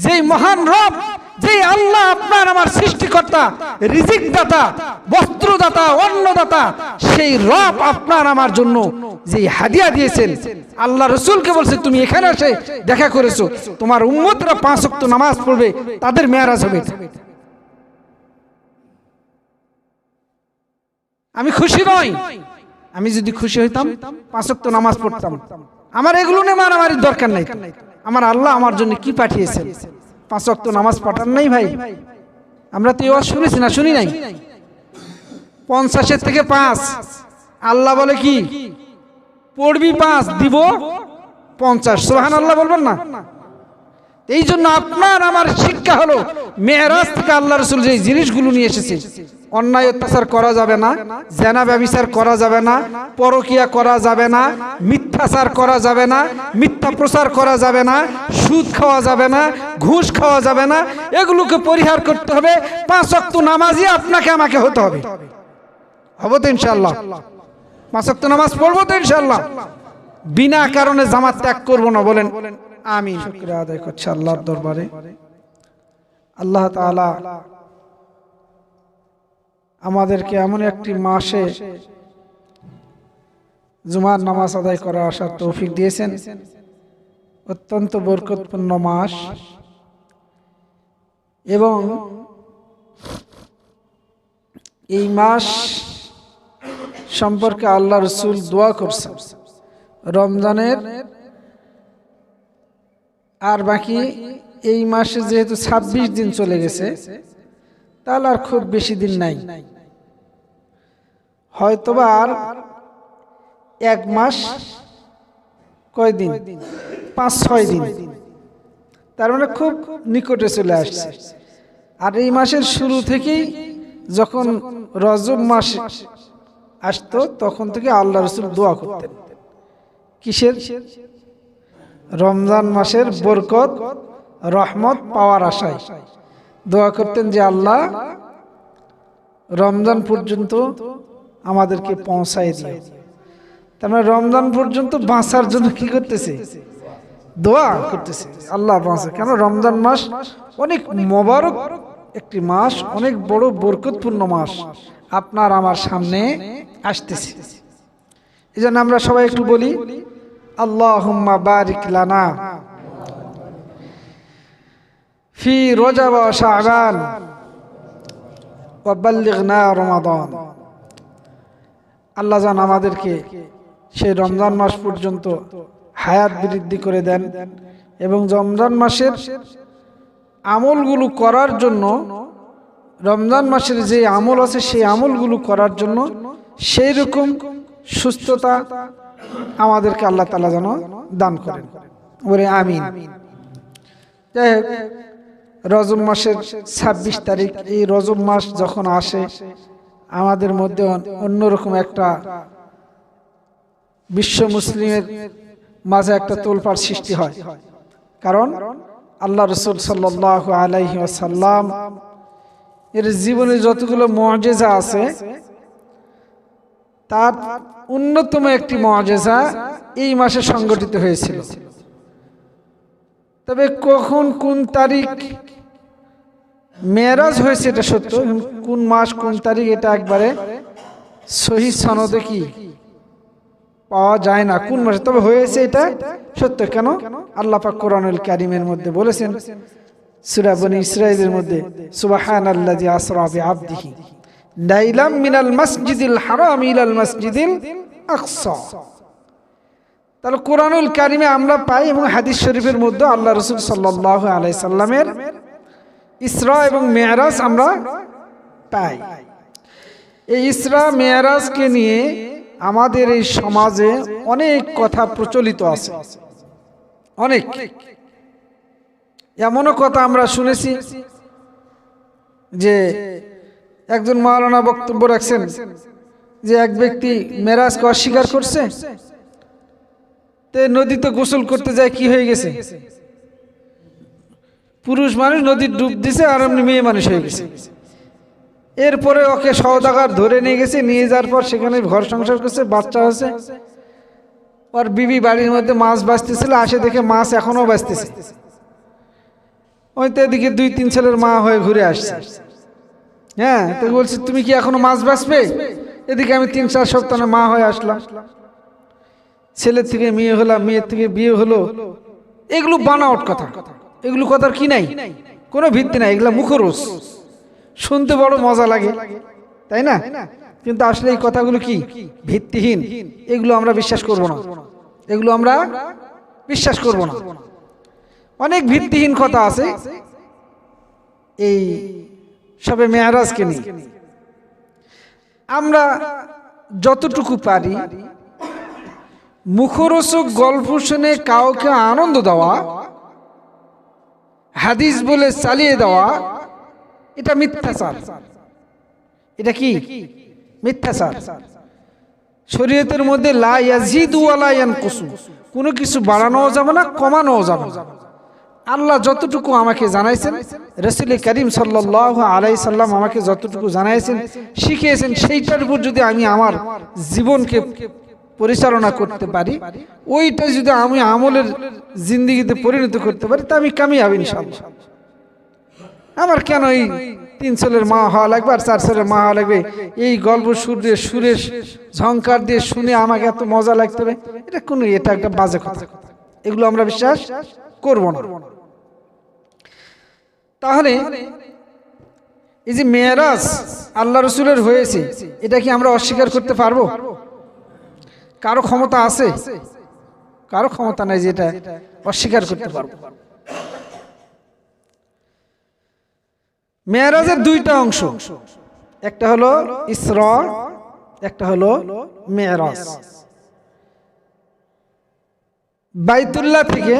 যেই মহান রব, যেই আল্লাহ আপনার আমার সৃষ্টিকর্তা, রিজিক দাতা, বস্ত্রদাতা, অন্নদাতা, সেই রব আপনার আমার জন্য যেই হাদিয়া দিয়েছেন, আল্লাহ রাসূলকে বলছে তুমি এখানে এসে দেখা করেছো, তোমার উম্মতরা 5 ওয়াক্ত নামাজ পড়বে, তাদের মেরাজ হবে। আমি খুশি নই। আমি যদি খুশি হইতাম 5 ওয়াক্ত নামাজ পড়তাম। আমার এগুলো নিয়ে মারামারির দরকার নাই। আমার আল্লাহ আমার জন্য কি পাঠিয়েছেন? 5 ওয়াক্ত নামাজ পড়ার নাই ভাই। আমরা তো এও শুনেছি না, শুনি নাই? 50 থেকে 5 আল্লাহ বলে কি পড়বি 5 দিব 50। সুবহানাল্লাহ বলবেন না? এই জন্য আপনার আমার শিক্ষা হলো মেরাজ থেকে আল্লাহ রাসূল যে জিনিসগুলো নিয়ে এসেছে, অন্যায় অত্যাচার করা যাবে না, জেনা ব্যভিচার করা যাবে না, পরকিয়া করা যাবে না, মিথ্যাচার করা যাবে না, মিথ্যা প্রচার করা যাবে না, সুদ খাওয়া যাবে না, ঘুষ খাওয়া যাবে না, এগুলোকে পরিহার করতে হবে। 5 ওয়াক্ত নামাজি আপনাকে আমাকে হতে হবে। হবে তো ইনশাআল্লাহ? 5 ওয়াক্ত নামাজ পড়বো তো ইনশাআল্লাহ? বিনা কারণে জামাত ত্যাগ করব না, বলেন আমিন। শুকরিয়া আদায় করছি আল্লাহর দরবারে। আল্লাহ তাআলা আমাদেরকে এমন একটি মাসে জুমার নামাজ আদায় করার আসার তৌফিক দিয়েছেন। অত্যন্ত বরকতপূর্ণ মাস, এবং এই মাস সম্পর্কে আল্লাহ রাসূল দোয়া করছেন রমজানের আর বাকি এই মাসে যেহেতু 26 দিন চলে গেছে, তাহলে আর খুব বেশি দিন নাই, হয়তোবা আর 1 মাস, কয় দিন, 5-6 দিন, তার মানে খুব নিকটে চলে আসছে। আর এই মাসের শুরু থেকেই যখন রজব মাস আসতো, তখন থেকে আল্লাহ রাসূল দোয়া করতেন কিসের? রমজান মাসের বরকত রহমত পাওয়ার আশায় দোয়া করতেন যে আল্লাহ রমজান পর্যন্ত আমাদেরকে পৌঁছায় দিও। তার মানে রমজান পর্যন্ত বাঁচার জন্য কি করতেছে? দোয়া করতেছে আল্লাহ বাঁচা। কেন? রমজান মাস অনেক মোবারক একটি মাস, অনেক বড় বরকতপূর্ণ মাস আপনার আমার সামনে আসতেছে। এই জন্য আমরা সবাই একটু বলি আল্লাহুম্মা বারিক লানা ফি রজব ওয়া শাবান ওয়া বাল্লিগনা রমাদান। আল্লাহ যেন আমাদেরকে সেই রমজান মাস পর্যন্ত হায়াত বৃদ্ধি করে দেন, এবং রমজান মাসের আমলগুলো করার জন্য, রমজান মাসের যে আমল আছে সেই আমলগুলো করার জন্য সেই রকম সুস্থতা আমাদেরকে আল্লাহ তাআলা যেন দান করেন, বলে আমিন। যাই হোক, রজব মাসের 26 তারিখ, এই রজব মাস যখন আসে আমাদের মধ্যে অন্যরকম একটা বিশ্ব মুসলিমের মাঝে একটা তোলপাড় সৃষ্টি হয়। কারণ আল্লাহ রাসূল সাল্লাল্লাহু আলাইহি ওয়াসাল্লাম এর জীবনে যতগুলো মুআজিজা আছে, তার অন্যতম একটি মুআজিজা এই মাসে সংগঠিত হয়েছিল। তবে কখন কোন তারিখ মেরাজ হয়েছে এটা সত্য, কোন মাস কোন তারিখ এটা একবারে সহিহ সনদে কি পাওয়া যায় না কোন মাসে, তবে হয়েছে এটা সত্য। কেন? আল্লাহ পাক কোরআনুল কারীমের মধ্যে বলেছেন সূরা বনী ইসরাঈলের মধ্যে, সুবহানাল্লাযী আসরা বিআবদিহি লাইলাম মিনাল মাসজিদিল হারাম ইলাল মাসজিদিল আকসা। তাহলে কোরআনুল কারীমে আমরা পাই, এবং হাদিস শরীফের মধ্যে আল্লাহ রাসূল সাল্লাল্লাহু আলাইহি সাল্লামের ইসরা এবং মেরাজ আমরা পাই। এই ইসরা মেরাজকে নিয়ে আমাদের এই সমাজে অনেক কথা প্রচলিত আছে, অনেক এমনও কথা আমরা শুনেছি যে একজন মাওলানা বক্তব্য রাখছেন যে এক ব্যক্তি মেরাজকে অস্বীকার করছে, তে নদীতে গোসল করতে যায়, কি হয়ে গেছে? পুরুষ মানুষ নদীর ডুব দিছে, আর এমনি মেয়ে মানুষ হয়ে গেছে। এরপরে ওকে সওদাগর ধরে নিয়ে গেছে, নিয়ে যাওয়ার পর সেখানে ঘর সংসার করছে, বাচ্চা হচ্ছে। ওর বিবি বাড়ির মধ্যে মাছ বাঁচতেছিল, আসে দেখে মাছ এখনো বাঁচতেছে। ওই তো এদিকে 2-3 ছেলের মা হয়ে ঘুরে আসছে। হ্যাঁ, তো বলছি তুমি কি এখনো মাছ বাঁচবে? এদিকে আমি 3-4 সপ্তাহ মা হয়ে আসলাম, ছেলের থেকে মেয়ে হলাম, মেয়ের থেকে বিয়ে হলো। এগুলো বানাওয়াট কথা, এগুলো কথার কি নাই, কোনো ভিত্তি নাই, এগুলা মুখরোচ, শুনতে বড় মজা লাগে, তাই না? কিন্তু আসলে এই কথাগুলো কি ভিত্তিহীন, এগুলো আমরা বিশ্বাস করব না, এগুলো আমরা বিশ্বাস করব না। অনেক ভিত্তিহীন কথা আছে এই সবে মেরাজকে নিয়ে। আমরা যতটুকু পারি মুখরোচক গল্প শুনে কাউকে আনন্দ দেওয়া, হাদিস বলে চালিয়ে দেওয়া, এটা মিথ্যাচার। এটা কি মিথ্যাচার? শরীয়তের মধ্যে লা ইয়াজিদু ওয়া লা ইয়ানকুসু, কোনো কিছু বাড়ানোও যাবে না, কমানোও যাবে না। আল্লাহ যতটুকু আমাকে জানাইছেন, রাসূল করিম সাল্লাল্লাহু আলাইহি সাল্লাম আমাকে যতটুকু জানাইছেন, শিখিয়েছেন, সেইটার উপর যদি আমি আমার জীবনকে পরিচালনা করতে পারি, ওইটা যদি আমি আমলের জিন্দেগিতে পরিণত করতে পারি, তা আমি কামিয়াব ইনশাআল্লাহ। আমার কেন এই 3 ছেলের মা হওয়া লাগবে আর 4 ছেলের মা হওয়া লাগবে? এই গল্প সুরের ঝংকার দিয়ে শুনে আমাকে এত মজা লাগতে হবে? এটা একটা বাজে কথা, এগুলো আমরা বিশ্বাস করব না। তাহলে এই যে মেরাজ আল্লাহ রসুলের হয়েছে, এটা কি আমরা অস্বীকার করতে পারবো? কারো ক্ষমতা আছে? কারো ক্ষমতা নাই যে এটা অস্বীকার করতে পারবো। মেরাজের 2টা অংশ, একটা হলো ইসরা, একটা হলো মেরাজ। বাইতুল্লাহ থেকে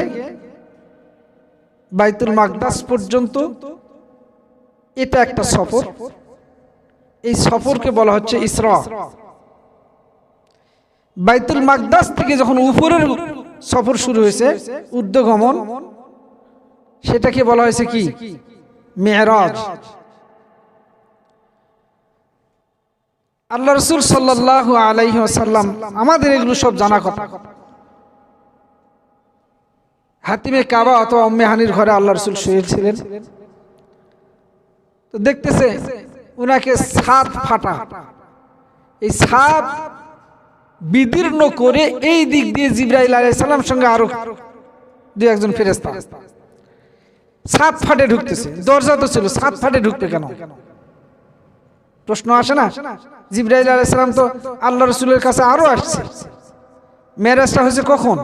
বাইতুল মাকদাস পর্যন্ত এটা একটা সফর, এই সফরকে বলা হচ্ছে ইসরা। বাইতুল মাকদাস থেকে যখন উপরের সফর শুরু হয়েছে, ঊর্ধ্বগমন, সেটাকে বলা হয়েছে কি মেরাজ। আল্লাহ রাসূল সাল্লাল্লাহু আলাইহি ওয়াসাল্লাম, আমাদের এগুলো সব জানা কথা। হাতিমে কাবা অথবা উম্মে হানির ঘরে আল্লাহ রাসূল শুয়েছিলেন, তো দেখতেছে উনাকে সাত ফাটা, এই সাত বিদীর্ণ করে এই দিক দিয়ে জিবরাইল আলাইহিস সালাম সঙ্গে আরো 2-1 ফেরেশতা সাত ফাটে ঢুকতেছে। দরজা তো ছিল, সাত ফাটে ঢুকতে কেন? প্রশ্ন আসে না? জিবরাইল আলাইহিস সালাম তো আল্লাহ রাসূলের কাছে আরো আসছে। মেরাজটা হয়েছে কখন?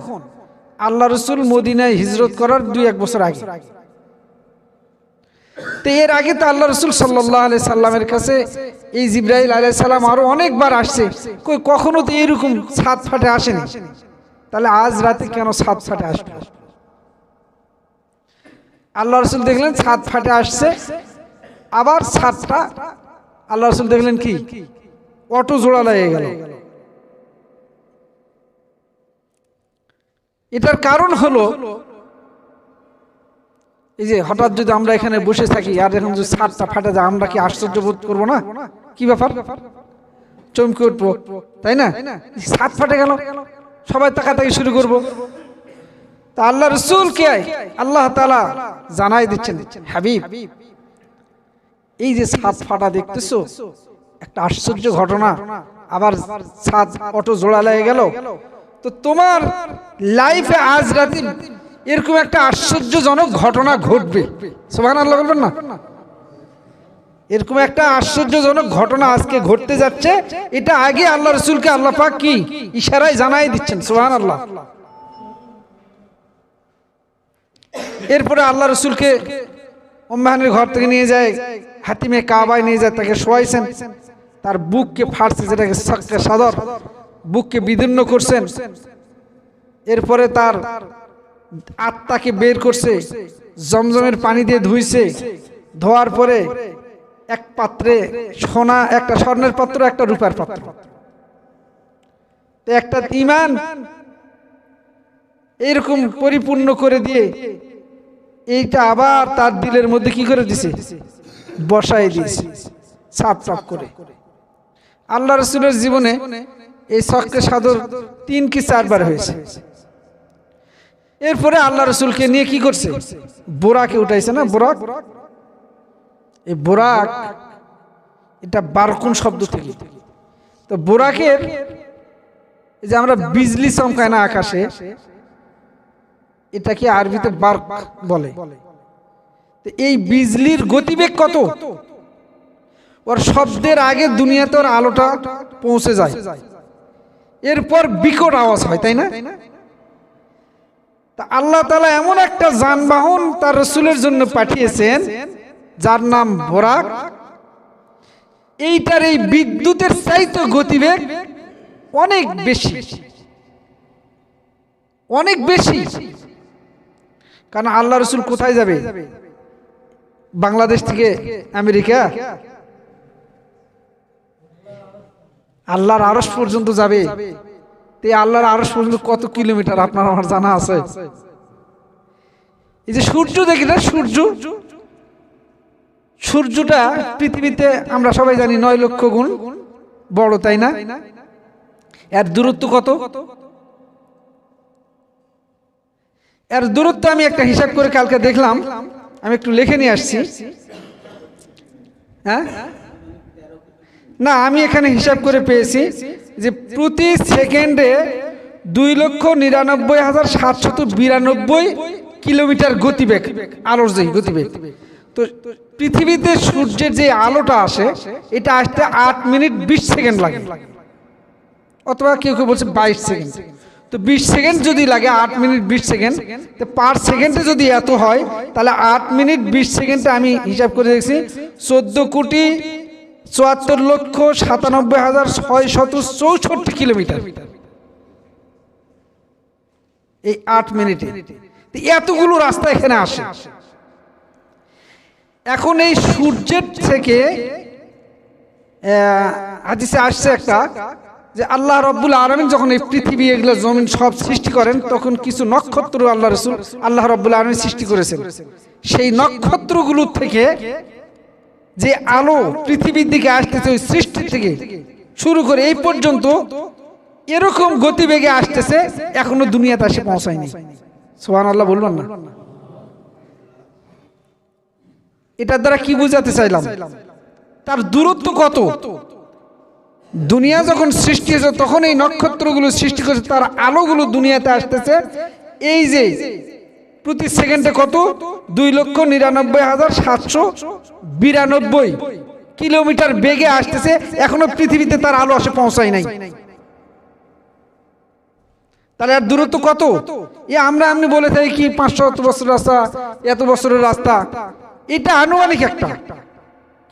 আল্লাহ রাসূল মদিনায় হিজরত করার 2-1 বছর আগে। তো এর আগে তো আল্লাহ রাসূল সাল্লাল্লাহু আলাইহি সাল্লামের কাছে এই জিবরাইল আলাইহিস সালাম আরো অনেকবার আসছে, কখনো তো এরকম সাত ফাটে আসেনি। তাহলে আজ রাতে কেন সাত ফাটে আসবে? আল্লাহ রাসূল দেখলেন সাত ফাটে আসছে, আবার সাতটা আল্লাহ রাসূল দেখলেন কি অটো জোড়া লেগে গেল। এটার কারণ হলো এই যে হঠাৎ যদি আমরা এখানে বসে থাকি আর এখন যদি সাতটা ফাটে যায়, আমরা কি আশ্চর্য বোধ করবো না? কি ব্যাপার, চমকে উঠবো, তাই না? সাত ফাটে গেল, সবাই তাকাতাকি শুরু করবো। তা আল্লাহ রাসূলকে আল্লাহ তাআলা জানাই দিচ্ছেন, হাবিব এই যে সাত ফাটা দেখতেছো, একটা আশ্চর্য ঘটনা, আবার সাত অটো জোড়া লেগে গেল, তো তোমার লাইফে আজ রাতে এরকম একটা আশ্চর্যজনক ঘটনা ঘটবে। সুবহানাল্লাহ বলবেন না? এরকম একটা আশ্চর্যজনক ঘটনা আজকে ঘটতে যাচ্ছে, এটা আগে আল্লাহ রাসূলকে আল্লাহ পাক কি ইশারায় জানাই দিচ্ছেন। সুবহানাল্লাহ। এরপরে আল্লাহ রাসূলকে উম্মে হানির ঘর থেকে নিয়ে যায়, হাতিমে কাবায় নিয়ে যায়, তাকে শোয়াইছেন, তার বুককে ফাড়ছে, যেটাকে সাক্কা সাদর, বুককে বিদীর্ণ করছেন। এরপরে তার আত্মাকে বের করছে, জমজমের পানি দিয়ে ধুইছে, ধোয়ার পরে এক পাত্রে সোনা, একটা স্বর্ণের পাত্র, একটা রূপার পাত্র, একটা ঈমান এরকম পরিপূর্ণ করে দিয়ে এইটা আবার তার দিলের মধ্যে কি করে দিছে, বসাই দিয়েছে সাপ সাপ করে। আল্লাহ রাসূলের জীবনে এই সাক্কা সাদর 3 কি 4 বার হয়েছে। এরপরে আল্লাহ রসুলকে নিয়ে কি করছে, বোরাকে উঠাইছে না, বোরাক। এই বোরাক এটা বারকুন শব্দ থেকে। তো বোরাকের এই যে আমরা বিজলি চমকায় না আকাশে, এটাকে আরবিতে বার্ক বলে। তো এই বিজলির গতিবেগ কত, ওর শব্দের আগে দুনিয়াতে ওর আলোটা পৌঁছে যায়, এরপর বিকট আওয়াজ হয়, তাই না? তা আল্লাহ তাআলা এমন একটা যানবাহন তার রাসূলের জন্য পাঠিয়েছেন যার নাম বোরাক। এইটার এই বিদ্যুতের চাইতে গতিবেগ অনেক বেশি, অনেক বেশি। কারণ আল্লাহ রাসূল কোথায় যাবে? বাংলাদেশ থেকে আমেরিকা, আল্লাহর আরশ পর্যন্ত যাবে। তো আল্লাহর আরশ পর্যন্ত কত কিলোমিটার আপনার আমার জানা আছে? এই যে সূর্য দেখি না, সূর্যটা পৃথিবীতে আমরা সবাই জানি 9 লক্ষ গুণ বড়, তাই না? এর দূরত্ব কত? এর দূরত্ব আমি একটা হিসাব করে কালকে দেখলাম, আমি একটু লিখে নিয়ে আসছি। হ্যাঁ না, আমি এখানে হিসাব করে পেয়েছি যে প্রতি সেকেন্ডে 2,99,792 কিলোমিটার গতিবেগ, আলোর যে গতিবেগ। তো পৃথিবীতে সূর্যের যে আলোটা আসে, এটা আসতে 8 মিনিট 20 সেকেন্ড লাগে, অথবা কেউ কেউ বলছে 22 সেকেন্ড। তো 20 সেকেন্ড যদি লাগে, 8 মিনিট 20 সেকেন্ড, তো পার সেকেন্ডে যদি এত হয়, তাহলে 8 মিনিট 20 সেকেন্ডে আমি হিসাব করে দেখছি 14,74,97,664 কিলোমিটার এই 8 মিনিটে। এতগুলো রাস্তা এখানে আসে। এখন এই সূর্যের থেকে হাদিসে আসছে একটা, যে আল্লাহ রাব্বুল আলামিন যখন এই পৃথিবী, এগুলো জমিন সব সৃষ্টি করেন, তখন কিছু নক্ষত্র আল্লাহ রাব্বুল আলামিন সৃষ্টি করেছেন। সেই নক্ষত্রগুলো থেকে যে আলো পৃথিবীর দিকে আসতেছে, ওই সৃষ্টি থেকে শুরু করে এই পর্যন্ত এরকম গতিবেগে আসতেছে, এখনো দুনিয়াতে এসে পৌঁছায়নি। সুবহানাল্লাহ বলবেন না? এটার দ্বারা কি বোঝাতে চাইলাম, তার দূরত্ব কত। দুনিয়া যখন সৃষ্টি হয়েছে, তখন এই নক্ষত্রগুলো সৃষ্টি করেছে, তার আলোগুলো দুনিয়াতে আসতেছে। এই যে প্রতি সেকেন্ডে কত, 2,99,792 কিলোমিটার বেগে আসতেছে, এখনো পৃথিবীতে তার আলো আসে পৌঁছায় নাই। তাহলে আর দূরত্ব কত? আমরা বলে থাকি কি 500 বছরের রাস্তা, এত বছরের রাস্তা, এটা আনুমানিক একটা,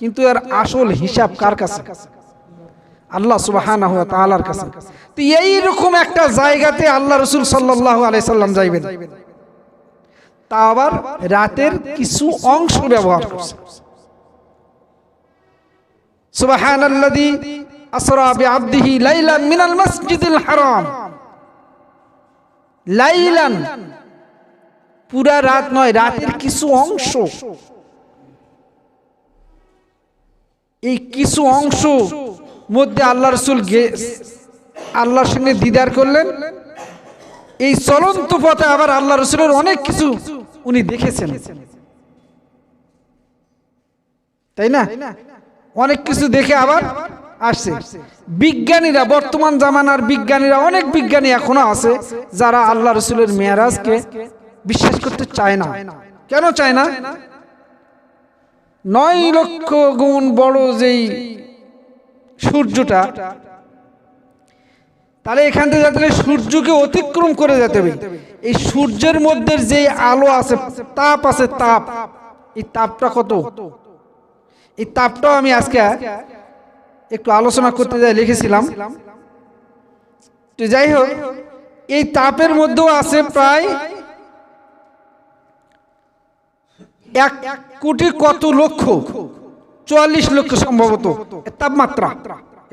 কিন্তু এর আসল হিসাব কার কাছে? আল্লাহ সুবহানাহু ওয়া তাআলার কাছে। তো এইরকম একটা জায়গাতে আল্লাহ রাসূল সাল্লাল্লাহু আলাইহি সাল্লাম যাইবেন, তা আবার রাতের কিছু অংশ ব্যবহার করছে। সুবহানাল্লাযী আসরা বিআবদিহি লাইলান মিনাল মাসজিদিল হারাম। লাইলান, পুরা রাত নয়, রাতের কিছু অংশ। এই কিছু অংশ মধ্যে আল্লাহ রাসূল আল্লাহর সঙ্গে দিদার করলেন। এই চলন্ত পথে আবার আল্লাহ রাসূলের অনেক কিছু উনি দেখেছেন, তাই না? অনেক কিছু দেখে আবার আসছে। বিজ্ঞানীরা, বর্তমান জামানার বিজ্ঞানীরা, অনেক বিজ্ঞানী এখনো আছে যারা আল্লাহ রাসূলের মেরাজকে বিশ্বাস করতে চায় না। কেন চায় না? 9 লক্ষ গুণ বড় যেই সূর্যটা, তাহলে এখান থেকে যেতে সূর্যকে অতিক্রম করে যেতে হবে। এই সূর্যের মধ্যে যে আলো আছে, তাপ আছে, তাপ, এই তাপটা কত? এই তাপটাও আমি আজকে একটু আলোচনা করতে যাই, লিখেছিলাম। তো যাই হোক, এই তাপের মধ্যেও আছে প্রায় 1 কোটি কত লক্ষ, 44 লক্ষ সম্ভবত তাপমাত্রা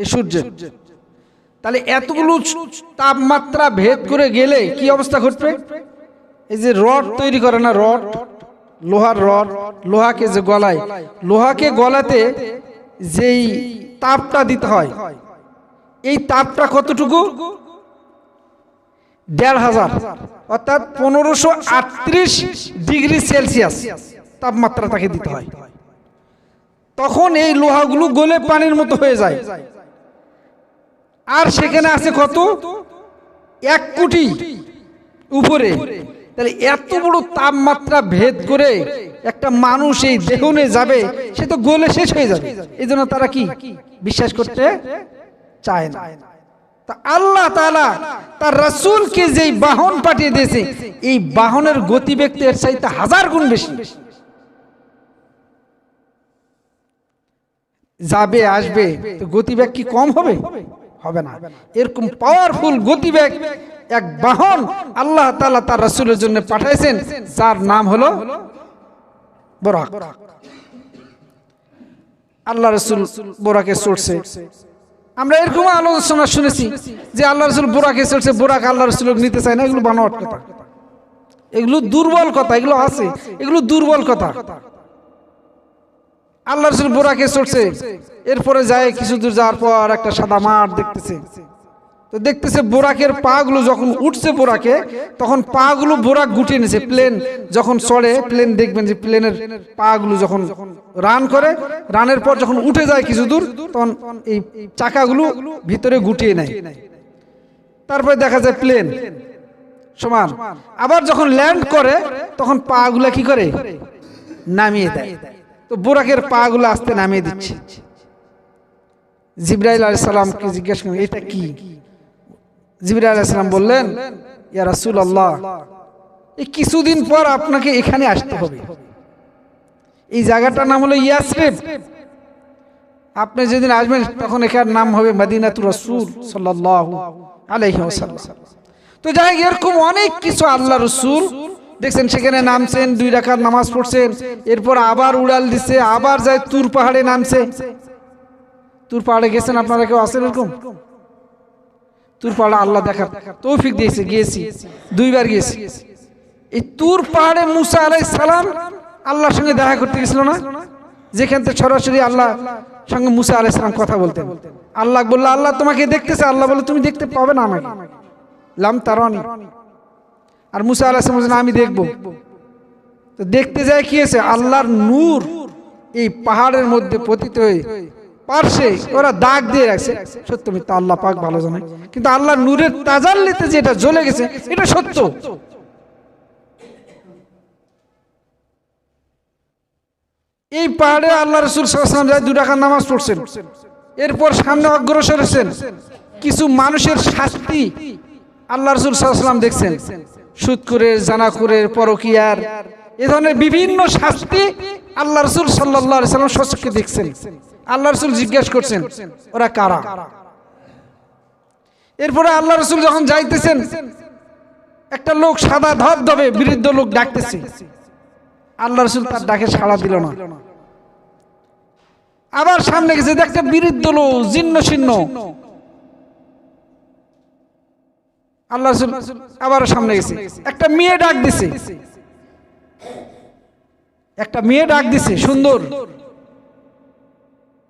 এই সূর্যের। তাহলে এতগুলো তাপমাত্রা ভেদ করে গেলে কি অবস্থা ঘটবে? এই যে রড তৈরি করে না, রড, লোহার রড, লোহাকে যে গলায়, লোহাকে গলাতে যেই তাপটা দিতে হয়, এই তাপটা কতটুকু? 1500, অর্থাৎ 1538 ডিগ্রি সেলসিয়াস তাপমাত্রা তাকে দিতে হয়। তখন এই লোহাগুলো গলে পানির মতো হয়ে যায়। আর সেখানে আছে কত? 1 কোটি উপরে। তাহলে এত বড় তাপমাত্রা ভেদ করে একটা মানুষ এই দেহনে যাবে, সে তো গলে শেষ হয়ে যাবে। এই জন্য তারা কি বিশ্বাস করতে চায় না। তা আল্লাহ তাআলা তার রাসূলকে যেই বাহন পাঠিয়ে দিয়েছে, এই বাহনের গতিবেগ এর চাইতে 1000 গুণ বেশি। যাবে আসবে, তো গতিবেগ কি কম হবে? হবে না। এরকম পাওয়ারফুল গতিবেগ এক বাহন আল্লাহ তাআলা তার রাসূলের জন্য পাঠাইছেন, যার নাম হলো বুরাক। আল্লাহ রাসূল বুরাকে চড়ছে। আমরা এরকম আলোচনা শুনেছি যে আল্লাহ রাসূল বুরাকে চড়ছে, বুরাক আল্লাহ রাসূলকে নিতে চায় না। এগুলো বানোয়াট কথা, এগুলো দুর্বল কথা, এগুলো আছে, এগুলো দুর্বল কথা। আল্লাহ রাসূল বুরাকে চড়ছে, এরপরে যায় কিছু দূর যাওয়ার পর একটা সাদা মাঠ দেখতেছে। তো দেখতেছে বুরাকের পা গুলো যখন উঠছে বুরাকে, তখন পা গুলো বুরাক গুটিয়ে নিছে। প্লেন যখন চড়ে, প্লেন দেখবেন যে প্লেনের পা গুলো যখন রান করে, রানের পর যখন উঠে যায় কিছু দূর, তখন এই চাকাগুলো ভিতরে গুটিয়ে নেয়। তারপরে দেখা যায় প্লেন সমান। আবার যখন ল্যান্ড করে, তখন পা গুলা কি করে? নামিয়ে দেয়। তো বুরাকের পা গুলো আস্তে নামিয়ে দিচ্ছে। জিবরাইল আলাইহিস সালামকে জিজ্ঞেস করেন, এটা কি? জিবরাইল আলাইহিস সালাম বললেন, ইয়া রাসূলুল্লাহ, এই কিছুদিন পর আপনাকে এখানে আসতে হবে। এই জায়গাটার নাম হলো ইয়াসরিব। আপনি যেদিন আসবেন তখন এখানে নাম হবে মদিনাতুর রাসূল সাল্লাল্লাহু আলাইহি ওয়াসাল্লাম। তো যাই এরকম অনেক কিছু আল্লাহ রাসূল দেখছেন, সেখানে নামছেন, 2 রাকাত নামাজ পড়ছেন, এরপর আবার উড়াল দিচ্ছে, আবার যায় তুর পাহাড়ে নামছে। তুর পাহাড়ে গেছেন আপনারা? কেউ আছেন এরকম? তুর পাহাড়ে আল্লাহ দেখার তৌফিক দিয়েছে, গিয়েছি, 2 বার গিয়েছি। এই তুর পাহাড়ে মুসা আলাইহিস সালাম আল্লাহর সঙ্গে দেখা করতে গেছিল না? যেখান থেকে সরাসরি আল্লাহ সঙ্গে মুসা আলাইহিস সালাম কথা বলতেন। আল্লাহ বলল, আল্লাহ তোমাকে দেখতেছে। আল্লাহ বলল, তুমি দেখতে পাবে না আমাকে, লাম তারানি। আর মুসা আলাইহিস সালাম বলেন, আমি দেখব। তো দেখতে যায় কি হয়েছে? আল্লাহর নূর এই পাহাড়ের মধ্যে পতিত হয়ে পারছে, ওরা দাগ দিয়ে রাখছে। সত্য মিথ্যা আল্লাহ পাক ভালো জানে, কিন্তু আল্লাহর নূরের তাজাল্লিতে যেটা জ্বলে গেছে এটা সত্য। এই পাহাড়ে আল্লাহ রাসূল সাল্লাল্লাহু আলাইহি ওয়াসাল্লাম 2 রাকাত নামাজ পড়ছেন। এরপর সামনে অগ্রসর হচ্ছেন। কিছু মানুষের শাস্তি আল্লাহ রাসূল সাল্লাল্লাহু আলাইহি ওয়াসাল্লাম দেখছেন, সুদখোরের, জানাখোরের, পরকীয়ার, এই ধরনের বিভিন্ন শাস্তি আল্লাহ রাসূল সাল্লাল্লাহু আলাইহি ওয়াসাল্লাম স্বচক্ষে দেখছেন। আল্লাহ রাসূল জিজ্ঞেস করছেন, ওরা কারা? এরপরে আল্লাহ রাসূল যখন যাইতেছেন, একটা লোক সাদা ধবধবে বৃদ্ধ লোক ডাকতেছে। আল্লাহ রাসূল তার ডাকে সাড়া দিল না। আবার সামনে গেছে, একটা বৃদ্ধ লোক জীর্ণ শীর্ণ। আল্লাহ রাসূল আবার সামনে গেছে, একটা মেয়ে ডাক দিছে, একটা মেয়ে ডাক দিছে সুন্দর।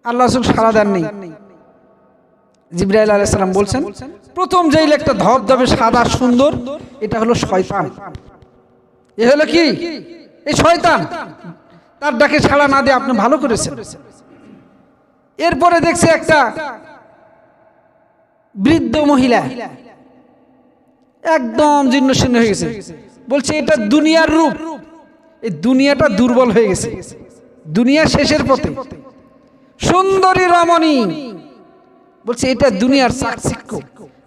আল্লাহ রাসূল সাড়া দেননি। জিবরাইল আলাইহিস সালাম বলছেন, প্রথম যেই লোকটা ধবধবে সাদা সুন্দর, এটা হলো শয়তান। এ হলো কি? এই শয়তান। তার ডাকে সাড়া না দিয়ে আপনি ভালো করেছেন। এরপরে দেখছে একটা বৃদ্ধ মহিলা, একদম জীর্ণশীর্ণ হয়ে গেছে। বলছে এটা দুনিয়ার রূপ, এই দুনিয়াটা দুর্বল হয়ে গেছে, দুনিয়া শেষের পথে। সুন্দরী রমণী, বলছে এটা দুনিয়ার চাকচিক্য।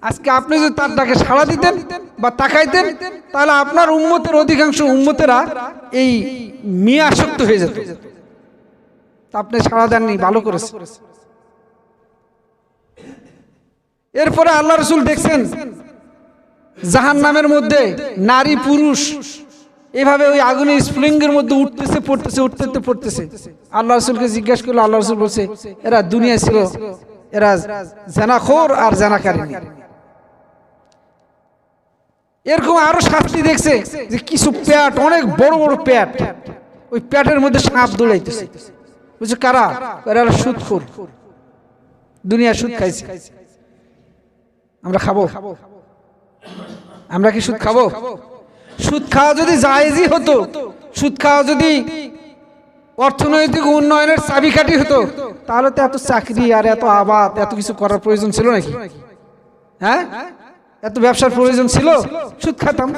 আজকে আপনি যদি তার ডাকে সাড়া দিতেন বা তাকাইতেন, তাহলে আপনার উম্মতের অধিকাংশ উম্মতেরা এই মেয়ে আসক্ত হয়ে যেত। আপনি সাড়া দেননি, ভালো করেছেন। এরপরে আল্লাহ রাসূল দেখছেন জাহান্নামের মধ্যে নারী পুরুষ এভাবে ওই আগুনের স্প্রিংয়ের মধ্যে উঠতেছে পড়তেছে, উঠতে পড়তেছে। আল্লাহ রাসূলকে জিজ্ঞেস করলো, আল্লাহ রাসূল বলছে এরা দুনিয়া ছিল, এরা জানাখোর আর জানাকারিনী। এরকম আরো শাস্তি দেখছে যে কিছু প্যাট, অনেক বড় বড় প্যাট, ওই প্যাটের মধ্যে সাপ দৌড়াইতেছে। বুঝছো কারা? এরা সুদখোর, দুনিয়া সুদ খাইছে, আমরা খাবো। আমরা কি সুদ খাবো? সুদ খাওয়া যদি জায়েজই হতো, সুদ খাওয়া যদি অর্থনৈতিক উন্নয়নের চাবিকাঠি হতো, তাহলে তো এত চাকরি আর এত আবাদ এত কিছু করার প্রয়োজন ছিল নাকি? হ্যাঁ, এত ব্যবসার প্রয়োজন ছিল? সুদ খাতাম।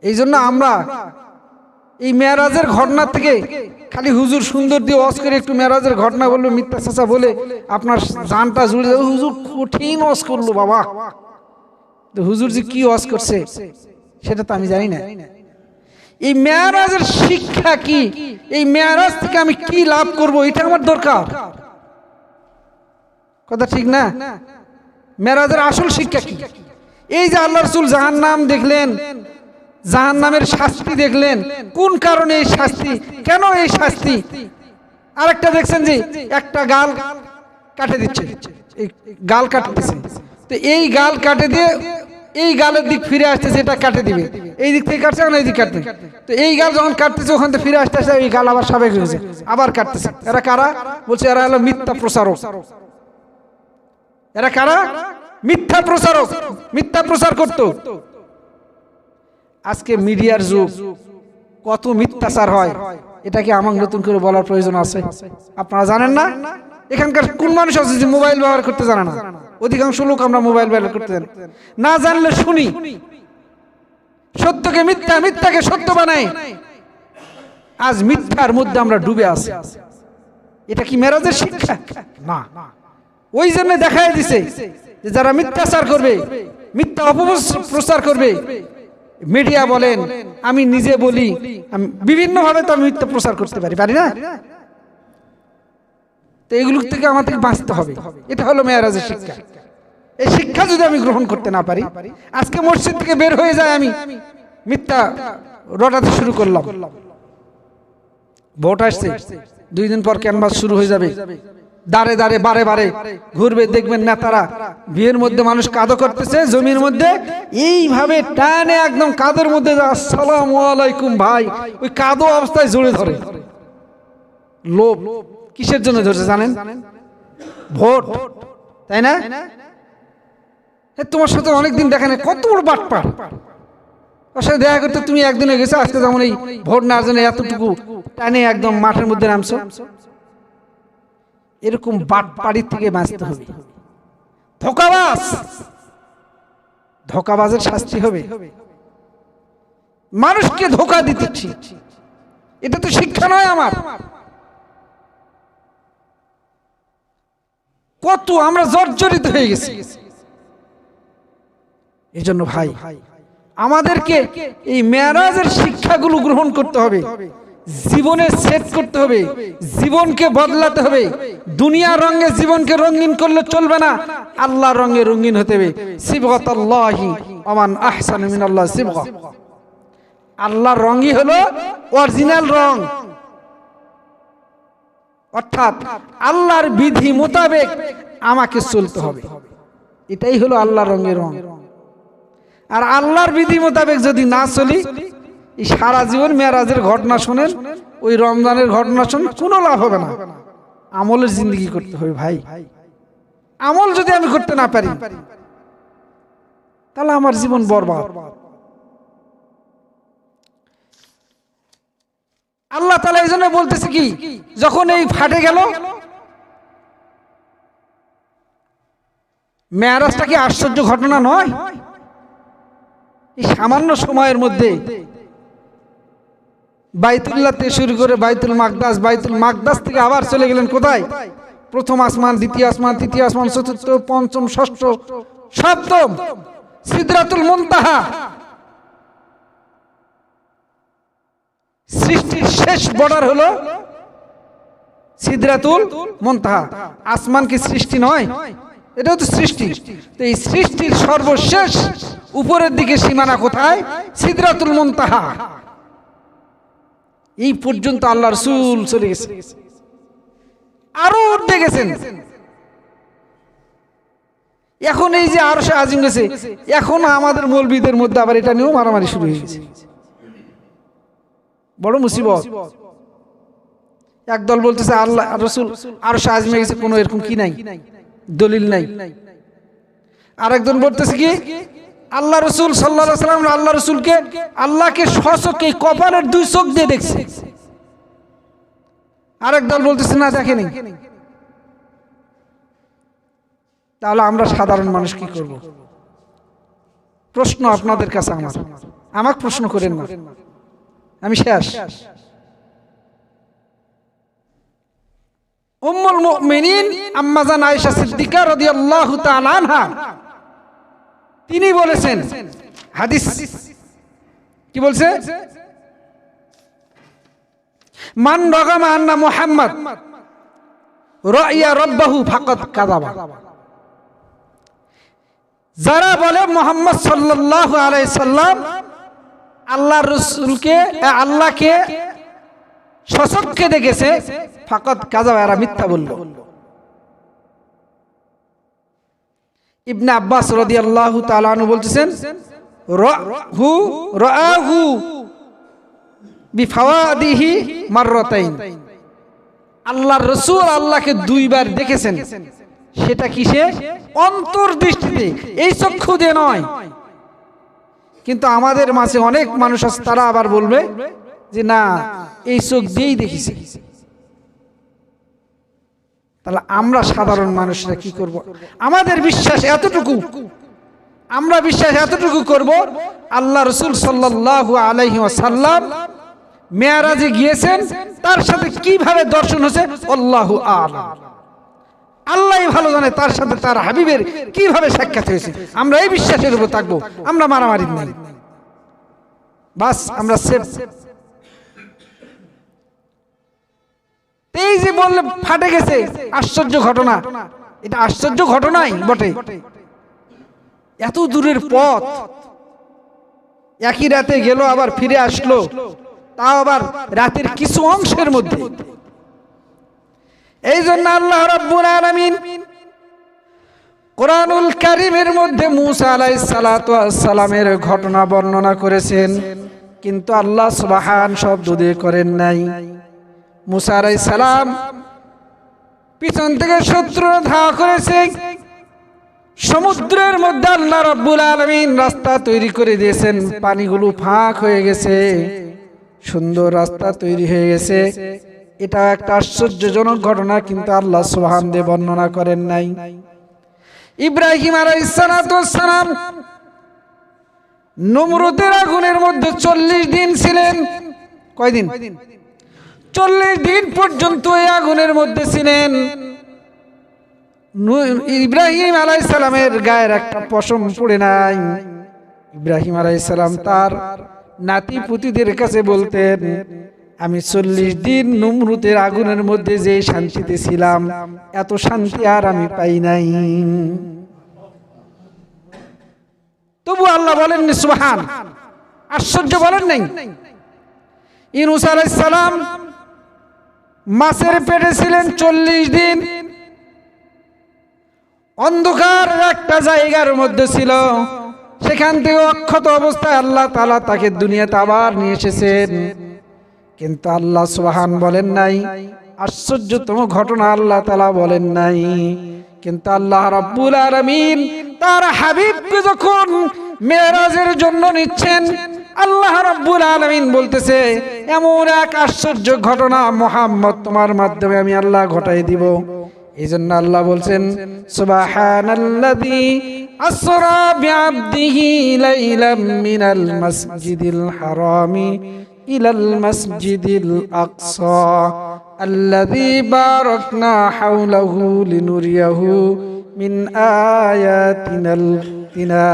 এই জন্য আমরা এই মেরাজের ঘটনা থেকে খালি হুজুর সুন্দর দিয়ে ওয়াজ করে একটু মেরাজের ঘটনা বললো, মিথ্যা চাচা বলে আপনার জানটা জুড়ে যাবে। হুজুর কঠিন ওয়াজ করলো বাবা, তো হুজুর যে কি ওয়াজ করছে সেটা তো আমি জানি না। এই মেরাজের শিক্ষা কি, এই মেরাজ থেকে আমি কি লাভ করব, এটা আমার দরকার। কথা ঠিক না? মেরাজের আসল শিক্ষা কি? এই যে আল্লাহ রাসূল জাহান্নাম দেখলেন, জাহান্নামের শাস্তি দেখলেন, কোন কারণে এই শাস্তি, কেন এই শাস্তি? আরেকটা দেখছেন যে একটা গাল কাটে দিচ্ছে, এই গাল কাটতেছে, তো এই গাল কাটে দিয়ে এই গালের দিক ফিরে আসতেছে, এটা কাটে দিবে, এই দিক থেকে কাটছে না এই দিক কাটবে, তো এই গাল যখন কাটতেছে ওখান থেকে ফিরে আসতেছে, এই গাল আবার স্বাভাবিক হয়েছে, আবার কাটতেছে। এরা কারা? বলছে এরা হলো মিথ্যা প্রচারক। এরা কারা? মিথ্যা প্রচারক, মিথ্যা প্রচার করতো। আজকে মিডিয়ার যুগ, কত মিথ্যাচার হয়, এটা কি আমাকে নতুন করে বলার প্রয়োজন আছে? আপনারা জানেন না? এখানকার কোন মানুষ আছে যে মোবাইল ব্যবহার করতে জানে না? অধিকাংশ লোক আমরা মোবাইল ব্যবহার করতে জানি না, জানলে শুনি। সত্যকে মিথ্যা, মিথ্যাকে সত্য বানাই। আজ মিথ্যার মধ্যে আমরা ডুবে আছি। এটা কি মেরাজের শিক্ষা? না। ওই জন্য দেখায় দিছে যে যারা মিথ্যাচার করবে, মিথ্যা অপপ্রচার করবে, মিডিয়া বলেন, আমি নিজে বলি, আমি বিভিন্ন ভাবে তো আমি মিথ্যা প্রচার করতে পারি না? তো এগুলো থেকে আমাদের বাঁচতে হবে। এটা হলো মেরাজের শিক্ষা। এই শিক্ষা যদি আমি গ্রহণ করতে না পারি, আজকে মসজিদ থেকে বের হয়ে যায় আমি মিথ্যা রটাতে শুরু করলাম, ভোট আসছে, 2 দিন পর ক্যানভাস শুরু হয়ে যাবে, দাঁড়ে দাঁড়ে বারে বারে ঘুরবে, দেখবেন নেতারা বিয়ের মধ্যে মানুষ কাদো করতেছে জমির মধ্যে, এইভাবে টানে একদম কাদের মধ্যে, আসসালামু আলাইকুম ভাই, ওই কাদো অবস্থায় জড়ে ধরে। লোভ কিসের জন্য ধরছে জানেন? ভোট, তাই না? তোমার সাথে অনেকদিন দেখা নেই, কত বড় বাটপার, ওর সাথে দেখা করতে তুমি একদিনে গেছো, আজকে যেমন এই ভোট নেওয়ার জন্য এতটুকু টানে একদম মাঠের মধ্যে নামছো। এরকম বাটপাড়ির থেকে বাঁচতে হবে। ধোঁকাবাজ, ধোঁকাবাজের শাস্তি হবে। মানুষকে ধোঁকা দিতেছি, এটা তো শিক্ষা নয় আমার। কত আমরা জর্জরিত হয়ে গেছি। এই জন্য ভাই, আমাদেরকে এই মেরাজের শিক্ষাগুলো গ্রহণ করতে হবে, জীবনে সেট করতে হবে, জীবনকে বদলাতে হবে। দুনিয়ার রঙে জীবনকে রঙিন করলে চলবে না, আল্লাহর রঙে রঙিন হতে হবে। সিবগাতাল্লাহি ওমান আহসানু মিনাল্লাহ সিবগা। আল্লাহর রঙই হলো অরিজিনাল রং, অর্থাৎ আল্লাহর বিধি মোতাবেক আমাকে চলতে হবে। এটাই হলো আল্লাহর রঙের রং। আর আল্লাহর বিধি মোতাবেক যদি না চলি, এই সারা জীবন মেরাজের ঘটনা শোনেন, ওই রমজানের ঘটনা শোনেন, কোনো লাভ হবে না। আমলের জিন্দগি করতে হবে ভাই। আমল যদি আমি করতে না পারি, তাহলে আমার জীবন বরবাদ। আল্লাহ তাআলা এই জন্য বলতেছে কি, যখন এই ফাটে গেল, মেরাজটা কি আশ্চর্য ঘটনা নয়? এই সামান্য সময়ের মধ্যে বাইতুল্লাহ থেকে শুরু করে বাইতুল মাকদাস, বাইতুল মাকদাস থেকে আবার চলে গেলেন কোথায়? প্রথম আসমান, দ্বিতীয় আসমান, তৃতীয় আসমান, চতুর্থ, পঞ্চম, ষষ্ঠ, সপ্তম, সিদরাতুল মুনতাহা। সৃষ্টির শেষ বর্ডার হলো সিদরাতুল মুনতাহা। আসমান কি সৃষ্টি নয়? এটাও তো সৃষ্টি। তো এই সৃষ্টির সর্বশেষ উপরের দিকে সীমানা কোথায়? সিদরাতুল মুনতাহা। এই পর্যন্ত আল্লাহ রাসূল চলে গেছে, আরো উঠে গেছেন। এখন এই যে আরশে আজিম গেছে, এখন আমাদের মৌলবীদের মধ্যে আবার এটা নিয়েও মারামারি শুরু হয়ে গেছে। বড় মুসিবত। একদল বলতেছে আল্লাহ রাসূল আরশে আজিমে গেছে, কোনো এরকম কি নাই, দলিল নাই। আরেকজন বলতেছে কি আল্লাহ রসুল সাল্লাল্লাহু আলাইহি ওয়াসাল্লাম আল্লাহ রসুলকে আল্লাহকে স্বচক্ষে কপালের 2 চোখ দিয়ে দেখছে। আরেক দল বলতেছে না দেখেনি। তাহলে আমরা সাধারণ মানুষ কি করব? প্রশ্ন আপনাদের কাছে আমাকে প্রশ্ন করেন না, আমি শেষ। উম্মুল মুমিনিন আম্মা জান আয়েশা সিদ্দিকা রাদিয়াল্লাহু তাআলা আনহা তিনি বলেছেন, হাদিস কি বলছে? মান রাগামা আন্না মুহাম্মদ রাইয়া রাব্বাহু ফাকাদ কাযাবা। যারা বলে মুহাম্মদ সাল্লাল্লাহু আলাইহি সাল্লাম আল্লাহর রাসূলকে আল্লাহকে স্বচক্ষে দেখেছে, ফাকাদ কাযাবা, এরা মিথ্যা বলল। ইবনে আব্বাস রাদিয়াল্লাহু তাআলা আনহু বলতেছেন, রাআহু বিফাওয়াদিহি মাররাতাইন। আল্লাহর রাসূল আল্লাহকে 2 বার দেখেছেন। সেটা কিসে? অন্তর্দৃষ্টিতে, এই চক্ষু দিয়ে নয়। কিন্তু আমাদের মাঝে অনেক মানুষ আছে, তারা আবার বলবে যে না, এই চোখ দিয়েই দেখেছি। তাহলে আমরা সাধারণ মানুষরা কি করব? আমাদের বিশ্বাস এতটুকু, আমরা বিশ্বাস এতটুকু করব, আল্লাহ রাসূল সাল্লাল্লাহু আলাইহি ওয়াসাল্লাম মেরাজে গিয়েছেন, তার সাথে কিভাবে দর্শন হয়েছে আল্লাহু আ'লাম, আল্লাহই ভালো জানে তার সাথে তার হাবিবের কিভাবে সাক্ষাৎ হয়েছে। আমরা এই বিশ্বাসের উপর থাকবো, আমরা মারামারি নাই, বাস আমরা সেফ। এই যে বললে ফাটে গেছে, আশ্চর্য ঘটনা, এটা আশ্চর্য ঘটনাই বটে। এত দূরের পথ, একই রাতে গেল আবার ফিরে আসলো, তাও আবার রাতের কিছু অংশের মধ্যে। এই জন্য আল্লাহ রাব্বুল আলামিন কোরআনুল কারীমের মধ্যে মুসা আলাইহিস সালাতু ওয়াস সালামের ঘটনা বর্ণনা করেছেন, কিন্তু আল্লাহ সুবহান শব্দ দিয়ে করেন নাই। মুসা আলাইহিস সালাম পিছন থেকে শত্রুরা ধাওয়া করেছে, সমুদ্রের মধ্যে আল্লাহ রাব্বুল আলামিন রাস্তা তৈরি করে দিয়েছেন, পানিগুলো ফাঁক হয়ে গেছে, সুন্দর রাস্তা তৈরি হয়ে গেছে। এটা একটা আশ্চর্যজনক ঘটনা, কিন্তু আল্লাহ সুবহান দিয়ে বর্ণনা করেন নাই। ইব্রাহিম আলাইহিস সালাতু ওয়াস সালাম নমরুদের আগুনের মধ্যে 40 দিন ছিলেন। কয়দিন? 40 দিন পর্যন্ত এই আগুনের মধ্যে ছিলেন। ইব্রাহিম আলাইহিস সালামের গায়ের একটা পশম পড়ে নাই। ইব্রাহিম আলাইহিস সালাম তার নাতি পুতিদের কাছে বলতেন, আমি 40 দিন নমরুদের আগুনের মধ্যে যে শান্তিতে ছিলাম, এত শান্তি আর আমি পাই নাই। তবু আল্লাহ বলেননি সুবহান, আশ্চর্য বলেন নাই। ইউনূস আলাইহিস সালাম মাছের পেটে ছিলেন 40 দিন, অন্ধকার একটা জায়গার মধ্যে ছিল, সেখান থেকে অক্ষত অবস্থায় আল্লাহ তাআলা তাকে দুনিয়াতে আবার নিয়ে এসেছেন। কিন্তু আল্লাহ সুবহান বলেন নাই, আশ্চর্যতম ঘটনা আল্লাহ তাআলা বলেন নাই। কিন্তু আল্লাহ রাব্বুল আলামিন তার হাবিবকে যখন মেরাজের জন্য নিচ্ছেন, আল্লাহ রাব্বুল আলামিন বলতেছে, এমন এক আশ্চর্য ঘটনা মুহাম্মদ তোমার মাধ্যমে আমি আল্লাহ ঘটাই দিব। এইজন্য আল্লাহ বলছেন, সুবহানাল্লাযী আসরা বিআবদিহি লাইলাম মিনাল মাসজিদিল হারামি ইলাল মাসজিদিল আকসা আল্লাযী বারাকনা হাওলাহু লিনুরিয়াহু মিন আয়াতিনাল তিনা।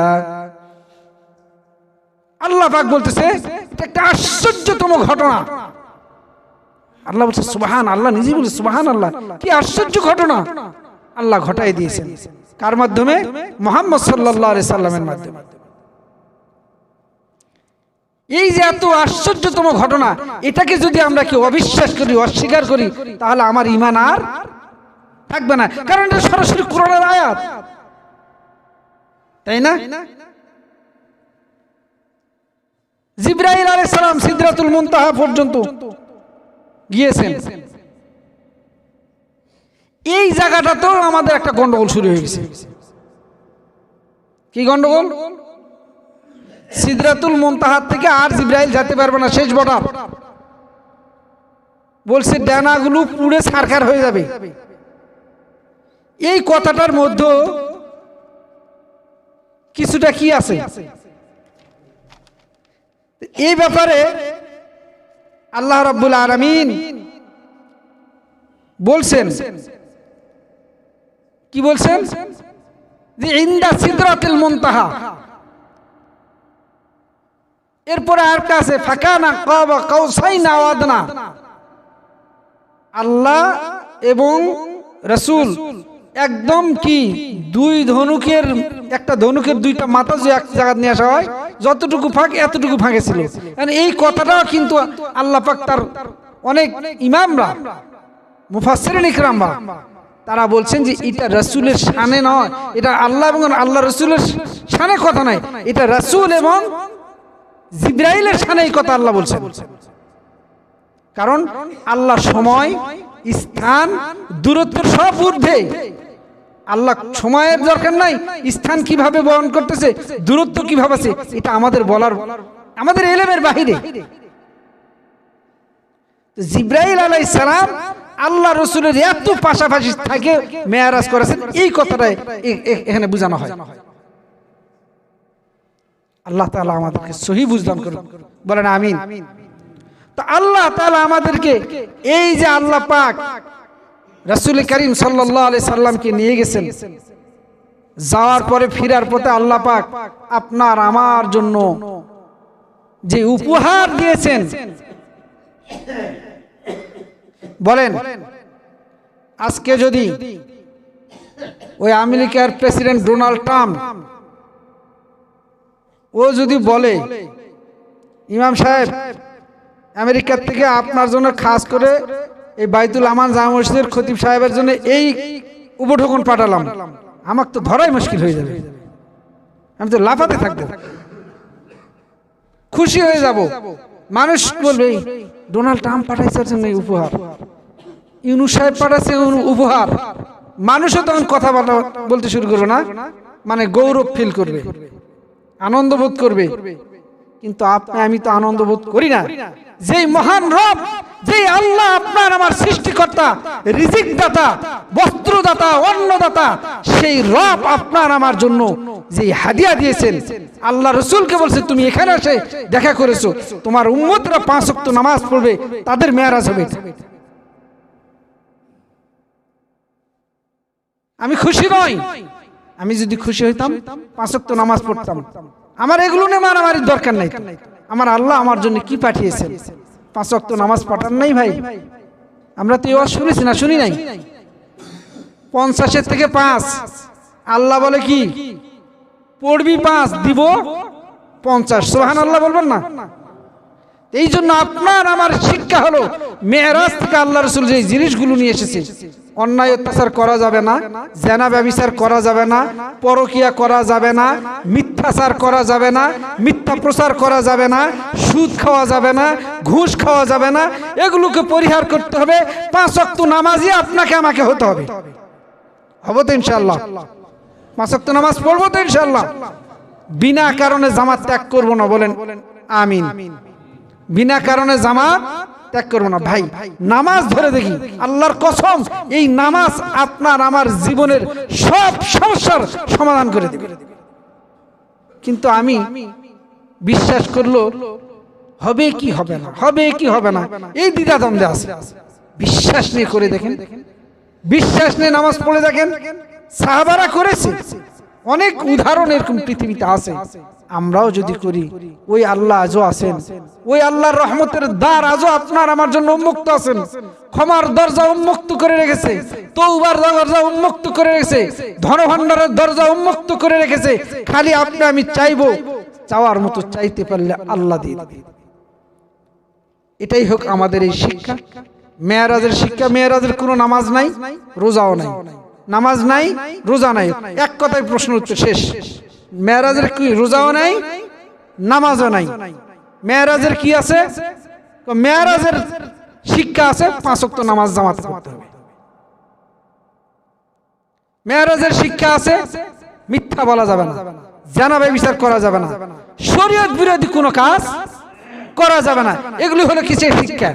আল্লাহ পাক বলতেছে এটা একটা আশ্চর্যতম ঘটনা। আল্লাহ বলছে সুবহান, আল্লাহ নিজেই বলে সুবহান আল্লাহ, কি আশ্চর্য ঘটনা আল্লাহ ঘটাই দিয়েছেন। কার মাধ্যমে? মুহাম্মদ সাল্লাল্লাহু আলাইহি সাল্লামের মাধ্যমে। এই যে এত আশ্চর্যতম ঘটনা, এটাকে যদি আমরা কেউ অবিশ্বাস করি, অস্বীকার করি, তাহলে আমার ঈমান আর থাকবে না, কারণ এটা সরাসরি কোরআনের আয়াত, তাই না? জিবরাইল আলাইহিস সালাম সিদরাতুল মুনতাহা পর্যন্ত গিয়েছেন। এই জায়গাটাতেও আমাদের একটা গন্ডগোল শুরু হয়ে গেছে। কি গন্ডগোল? সিদরাতুল মুনতাহা থেকে আর জিবরাইল যেতে পারবে না, শেষ বর্ডার। বলছে ডানাগুলো পুড়ে ছারখার হয়ে যাবে। এই কথাটার মধ্যে কিছুটা কি আছে এই ব্যাপারে আল্লাহ রাব্বুল আলামিন বলছেন, কি বলছেন? যে ইনদা সিদরাতুল মুনতাহা। এরপরে আর কাছে ফাকানা কাবা কাউসাইনা ওয়া আদনা। আল্লাহ এবং রাসূল একদম কি দুই ধনুকের, একটা ধনুকের দুইটা মাথা যে এক জায়গায় নিয়ে আসা হয়, যতটুকু ফাঁক এতটুকু ফাঁকে ছিল। এই কথাটাও কিন্তু আল্লাহ পাক তার অনেক ইমামরা, মুফাসসিরিন ইকরামরা, তারা বলছেন যে এটা রাসূলের শানে নয়, এটা আল্লাহ এবং আল্লাহ রাসূলের শানে কথা নয়, এটা রাসূল এবং জিবরাইলের শানে এই কথা আল্লাহ বলছেন। কারণ আল্লাহ সময়, স্থান, দূরত্ব সব ঊর্ধ্বে। আল্লাহ সময়ের দরকার নাই, স্থান কিভাবে বহন করতেছে, দূরত্ব কিভাবে আছে, এটা আমাদের বলার, আমাদের ইলমের বাহিরে। জিবরাইল আলাইহিস সালাম আল্লাহ রাসূলের এত পাশাপাশি থাকে মেরাজ করেছেন, এই কথাটা এখানে বোঝানো হয়। আল্লাহ তাআলা আমাদেরকে সহি বুঝদান করুন, বলেন আমিন। তো আল্লাহ তাআলা আমাদেরকে এই যে আল্লাহ পাক রাসূল করিম সাল্লাল্লাহু আলাইহি সাল্লামকে নিয়ে গেছেন, যাওয়ার পরে ফিরার পথে আল্লাহ পাক আপনার আমার জন্য যে উপহার দিয়েছেন, বলেন আজকে যদি ওই আমেরিকার প্রেসিডেন্ট ডোনাল্ড ট্রাম্প ও যদি বলে, ইমাম সাহেব আমেরিকার থেকে আপনার জন্য খাস করে এই বাইতুল আমান জামে মসজিদের খতিব সাহেবের জন্য এই উপঢৌকন পাঠালাম, আমাকে তো ধরাই মুশকিল হয়ে যাবে, আমি তো লাফাতে থাকবো, খুশি হয়ে যাব। মানুষ বলবে ডোনাল্ড ট্রাম্প পাঠাইছে জন্য এই উপহার, ইউনূস সাহেব পাঠাইছে উপহার। মানুষও তখন কথা বলতে শুরু করবে না, মানে গৌরব ফিল করবে, আনন্দ বোধ করবে। কিন্তু আপনি আমি তো আনন্দ বোধ করি না। যেই মহান রব, যেই আল্লাহ আপনার আমার সৃষ্টিকর্তা, রিজিক দাতা, বস্ত্রদাতা, অন্নদাতা, সেই রব আপনার আমার জন্য যে হাদিয়া দিয়েছেন, আল্লাহ রাসূলকে বলছে তুমি এখানে এসে দেখা করেছো, তোমার উম্মতরা 5 ওয়াক্ত নামাজ পড়বে, তাদের মেরাজ হবে। আমি খুশি নই। আমি যদি খুশি হইতাম 5 ওয়াক্ত নামাজ পড়তাম। আমার এগুলো নিয়ে মারামারির দরকার নাই। আমার আল্লাহ আমার জন্য কি পাঠিয়েছেন, 5 ওয়াক্ত নামাজ পাঠান নাই ভাই। আমরা তো এও শুনেছি না, শুনি নাই? 50 থেকে 5 আল্লাহ বলে কি পড়বি 5 দিব 50। সুবহানাল্লাহ বলবেন না? এই জন্য আপনার আমার শিক্ষা হলো মেরাজ থেকে আল্লাহ রাসূল যে জিনিসগুলো নিয়ে এসেছে, অন্যায় অত্যাচার করা যাবে না, জেনা ব্যভিচার করা যাবে না, পরকিয়া করা যাবে না, মিথ্যাচার করা যাবে না, মিথ্যা প্রচার করা যাবে না, সুদ খাওয়া যাবে না, ঘুষ খাওয়া যাবে না, এগুলোকে পরিহার করতে হবে। 5 ওয়াক্ত নামাজি আপনাকে আমাকে হতে হবে। হবে তো ইনশাআল্লাহ? 5 ওয়াক্ত নামাজ পড়বো তো ইনশাআল্লাহ? বিনা কারণে জামাত ত্যাগ করব না, বলেন আমিন। বিনা কারণে জামাত ত্যাগ করবো না। ভাই নামাজ ধরে দেখি, আল্লাহর কসম এই নামাজ আপনার আমার জীবনের সব সমস্যার সমাধান করে দেবে। কিন্তু আমি বিশ্বাস করলো হবে কি হবে না, হবে কি হবে না, এই দ্বিধাদ্বন্দ্বে আছে। বিশ্বাস নিয়ে করে দেখেন, বিশ্বাস নিয়ে নামাজ পড়ে দেখেন। সাহাবারা করেছে, অনেক উদাহরণ এরকম পৃথিবীতে আছে। আমরাও যদি করি, ওই আল্লাহ আজও আছেন, ওই আল্লাহর রহমতের দ্বার আজও আপনার আমার জন্য উন্মুক্ত আছেন। ক্ষমার দরজা উন্মুক্ত করে রেখেছে, তওবার দরজা উন্মুক্ত করে রেখেছে, ধনভাণ্ডারের দরজা উন্মুক্ত করে রেখেছে। খালি আপনি আমি চাইবো, চাওয়ার মতো চাইতে পারলে আল্লাহ দিয়ে দিবে। এটাই হোক আমাদের এই শিক্ষা, মেরাজের শিক্ষা। মেরাজের কোনো নামাজ নাই, রোজাও নাই, নামাজ নাই, রোজা নাই, এক কথায় প্রশ্ন উত্তর শেষ। মেরাজের কি রোজাও নাই, নামাজও নাই। মেরাজের কি আছে? মেরাজের শিক্ষা আছে 5 ওয়াক্ত নামাজ জামাত করতে হবে। মেরাজের শিক্ষা আছে মিথ্যা বলা যাবে না, জানা ব্যভিচার করা যাবে না, শরীয়ত বিরোধী কোনো কাজ করা যাবে না। এগুলি হলো কিসের শিক্ষা?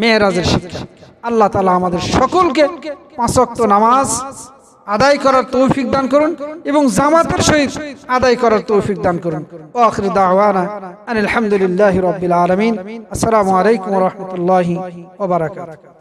মেরাজের শিক্ষা। আল্লাহ তাআলা আমাদের সকলকে 5 ওয়াক্ত নামাজ আদায় করার তৌফিক দান করুন এবং জামাতের সহিত আদায় করার তৌফিক দান করুন। ওয়া আখিরু দাওয়ানা আলহামদুলিল্লাহি রাব্বিল আলামিন। আসসালামু আলাইকুম ওয়া রাহমাতুল্লাহি ওয়া বারাকাতুহু।